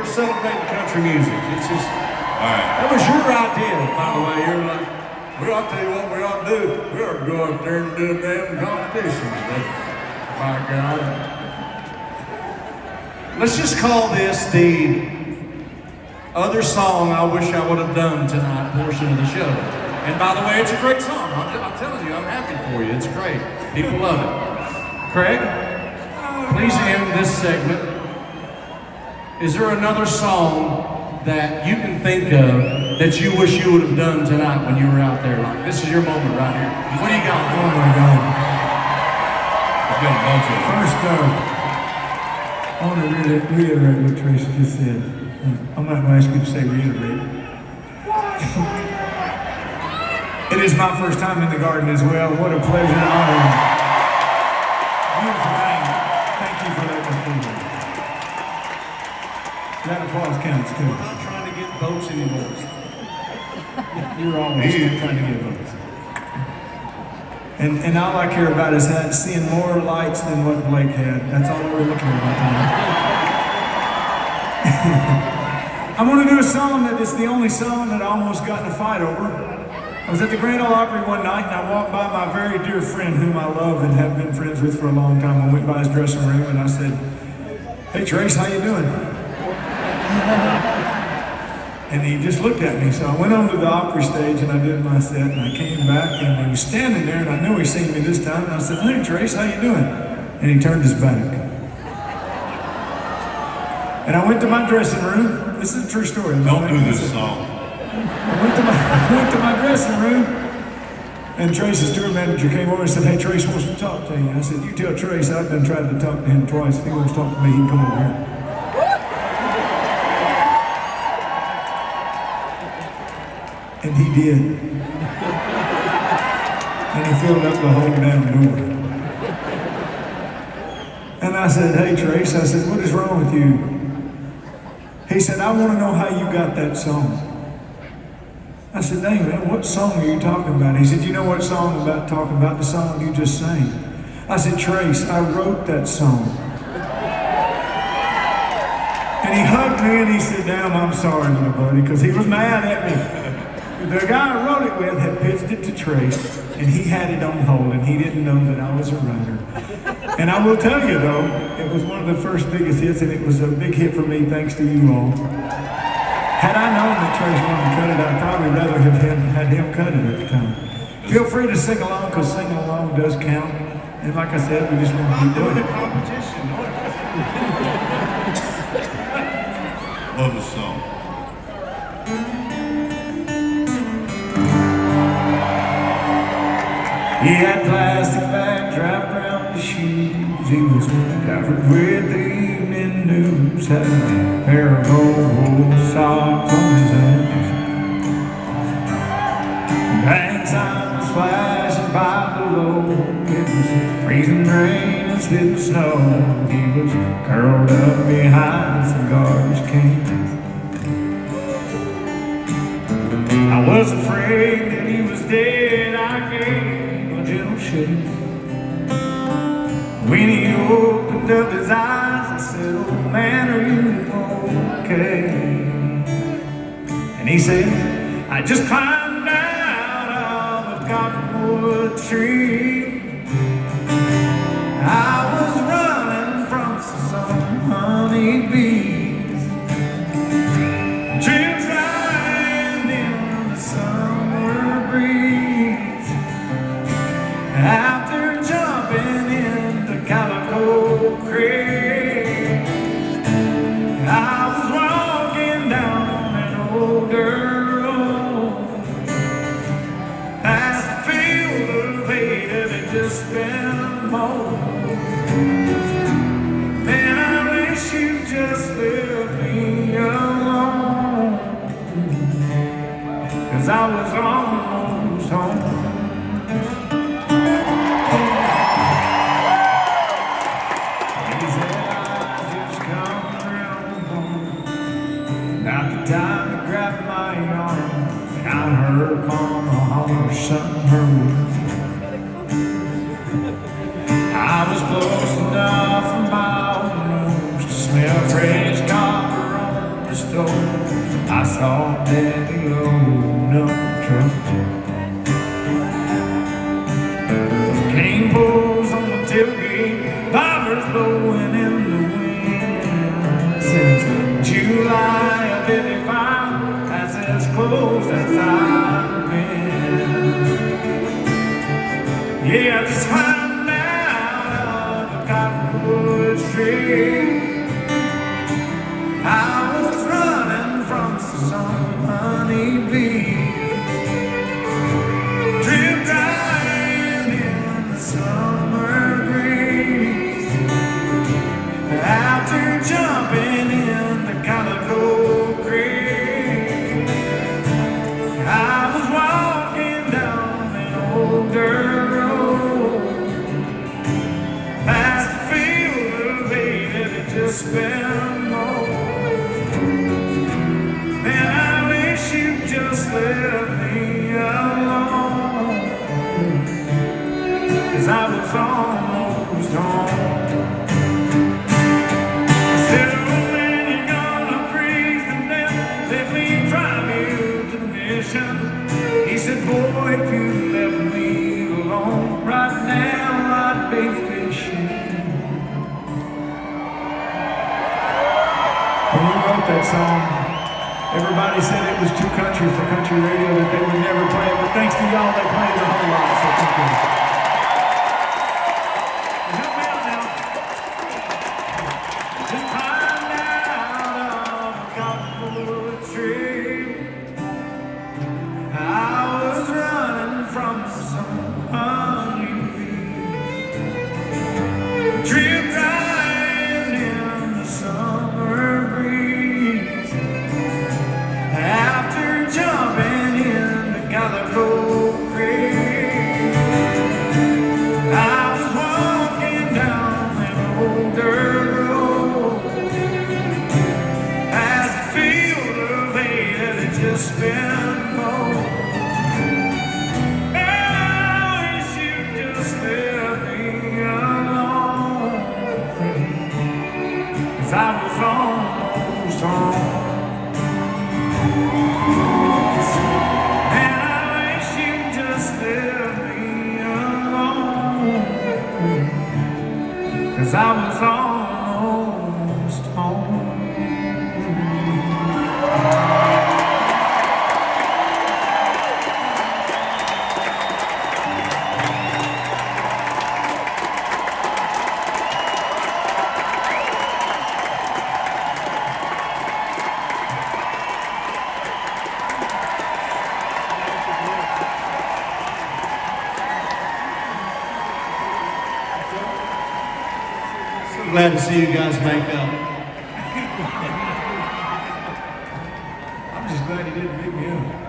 Celebrating country music. It's just, all right. That was your idea, by the way. You're like, I'll tell you what we ought to do. We ought to go up there and do a damn competition. My God. Let's just call this the other song I wish I would have done tonight portion of the show. And by the way, it's a great song. I'm telling you, I'm happy for you. It's great. People love it. Craig, please end this segment. Is there another song that you can think of that you wish you would have done tonight when you were out there? Like, this is your moment right here. What do you got? Oh my God. He's got a bunch of First, I want to reiterate what Tracy just said. I'm not going to ask you to say reiterate. It is my first time in the garden as well. What a pleasure and honor. Beautiful night. Thank you for letting us be here. That applause counts too. We're not trying to get votes anymore. You're always trying to get votes. And all I care about is seeing more lights than what Blake had. That's all we're looking at tonight. I'm going to do a song that is the only song that I almost got in a fight over. I was at the Grand Ole Opry one night and I walked by my very dear friend whom I love and have been friends with for a long time. I went by his dressing room and I said, "Hey Trace, how you doing?" And he just looked at me, so I went on to the Opry stage and I did my set and I came back and he was standing there and I knew he seen me this time and I said, "Hey Trace, how you doing?" And he turned his back. And I went to my dressing room. This is a true story. Don't do this song. I went to my dressing room and Trace's tour manager came over and said, "Hey, Trace wants to talk to you." I said, "You tell Trace I've been trying to talk to him twice. If he wants to talk to me, he can come over here." And he did. And he filled up the whole damn door. And I said, "Hey Trace," I said, "what is wrong with you?" He said, "I want to know how you got that song." I said, "Dang man, what song are you talking about?" He said, "You know what song I'm about talking about? The song you just sang." I said, "Trace, I wrote that song." And he hugged me and he said, "Damn, I'm sorry, little buddy," because he was mad at me. The guy I wrote it with had pitched it to Trace, and he had it on hold, and he didn't know that I was a writer. And I will tell you though, it was one of the first biggest hits, and it was a big hit for me thanks to you all. Had I known that Trace wanted to cut it, I'd probably rather have had him cut it at the time. Feel free to sing along, because singing along does count. And like I said, we just want to keep doing it. Competition. Love the song. He had plastic bags wrapped around his shoes. He was covered with the evening news. Had a pair of old socks on his hands. Gang sign was flashing by below. It was freezing rain and slipping snow. He was curled up behind some garbage cans. I was afraid that he was dead. I gave gentle shake. When he opened up his eyes, I said, "Oh man, are you okay?" And he said, "I just climbed out of a cottonwood tree. I was running from some honeybees. Dreams lying in the summer breeze. After jumping into Calico Creek, I was walking down an old dirt road, past a field of hay that had just been mowed. Man, I wish you just left me alone, 'cause I was almost home." Time to grab my arm, and I heard Mama holler something hurt. I was close enough from my own nose to smell fresh copper on the store, I saw Daddy load up the truck. Cane poles on the tailgate, bobbers blowing in the wind. Since July of '85, that's as close as I've been. Yeah, I just climbed out of the cottonwood tree. I was running from some honeybees, drip drying in the summer breeze. After jumping in the Calico Creek, I was walking down an old dirt road, past a field of hay that had just been mowed. And I wish you'd just let me alone, 'cause I was almost home. I said, oh man, you're gonna freeze to death, let me drive you to the mission. He said, boy, if you left me alone right now, I'd be fishing. When we wrote that song, everybody said it was too country for country radio, that they would never play it, but thanks to y'all, they played it a whole lot, so thank you. Help me out now. Just climbed out of a cottonwood tree. I was running from some honeybees, drip drying in the summer breeze. After jumping in the Calico Creek, I was walking down an old dirt road, past a field of hay that had just been mowed. And I wish you'd just let me alone, 'cause I was almost home. And I wish you'd just let me alone, 'cause I was almost home. Glad to see you guys make up. I'm just glad he didn't beat me up.